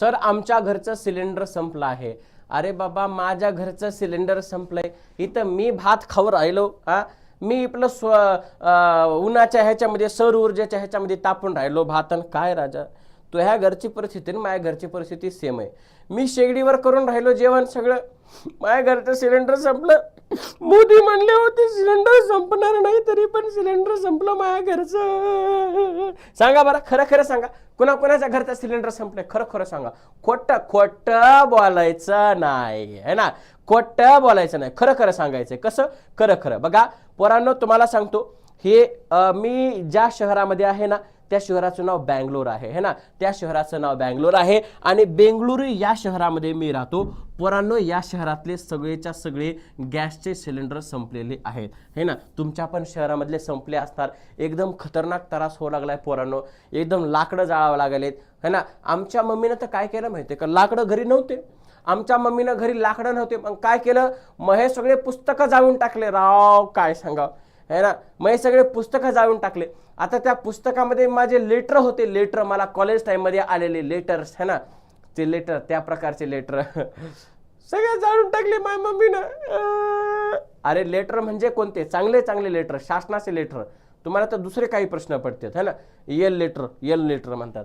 Sir आमच्या घरचं cylinder संपलं आहे. अरे बाबा माझ्या घरचं सिलेंडर संपलंय, इथं मी भात खाऊ राहिलो, मी आपलं उन्हाच्या ह्याच्यामध्ये सौर ऊर्जेच्या ह्याच्यामध्ये तापून राहिलो भात. आणि काय राजा, तो ह्या घरची परिस्थिती आणि माझ्या घरची परिस्थिती सेम आहे. मी शेगडीवर करून राहिलो जेवण सगळं, माझ्या घरचं सिलेंडर संपलं. मोदी म्हणले होते सिलेंडर संपणार नाही, तरी पण सिलेंडर संपलं माझ्या घरचं. सांगा बरं, खरं खरं सांगा, कुणाच्या घरचा सिलेंडर संपले? खरं खरं सांगा. खोटं खोटं बोलायचं नाही, है ना, खोटं बोलायचं नाही, खरं खरं सांगायचं. कसं खरं खरं? बघा पोरांनो, तुम्हाला सांगतो, हे मी ज्या शहरामध्ये आहे ना, त्या शहराचं नाव बँगलोर आहे, है ना, त्या शहराचं नाव बँगलोर आहे. आणि बेंगळुरू या शहरामध्ये मी राहतो. पोरांनो, या शहरातले सगळेच्या सगळे गॅसचे सिलेंडर संपलेले आहेत, है ना. तुमच्या पण शहरामधले संपले असतात. एकदम खतरनाक त्रास होऊ लागलाय पोरांनो, एकदम लाकडं जाळावं लागलेत, है ना. आमच्या मम्मीनं तर काय केलं माहितीये का, लाकडं घरी नव्हते. आमच्या मम्मीनं घरी लाकडं नव्हते, मग काय केलं, मग हे सगळे पुस्तकं जाळून टाकले. राव काय सांगा, है ना, मग हे सगळे पुस्तकं जाळून टाकले. आता त्या पुस्तकामध्ये माझे लेटर होते, लेटर मला कॉलेज टाइममध्ये आलेले लेटर्स, है ना, ते लेटर, त्या प्रकारचे लेटर सगळे जाळून टाकले माझ्या मम्मीनं. अरे लेटर म्हणजे कोणते? चांगले चांगले लेटर, शासनाचे लेटर. तुम्हाला तर दुसरे काही प्रश्न पडतात, है ना. एल लेटर म्हणतात.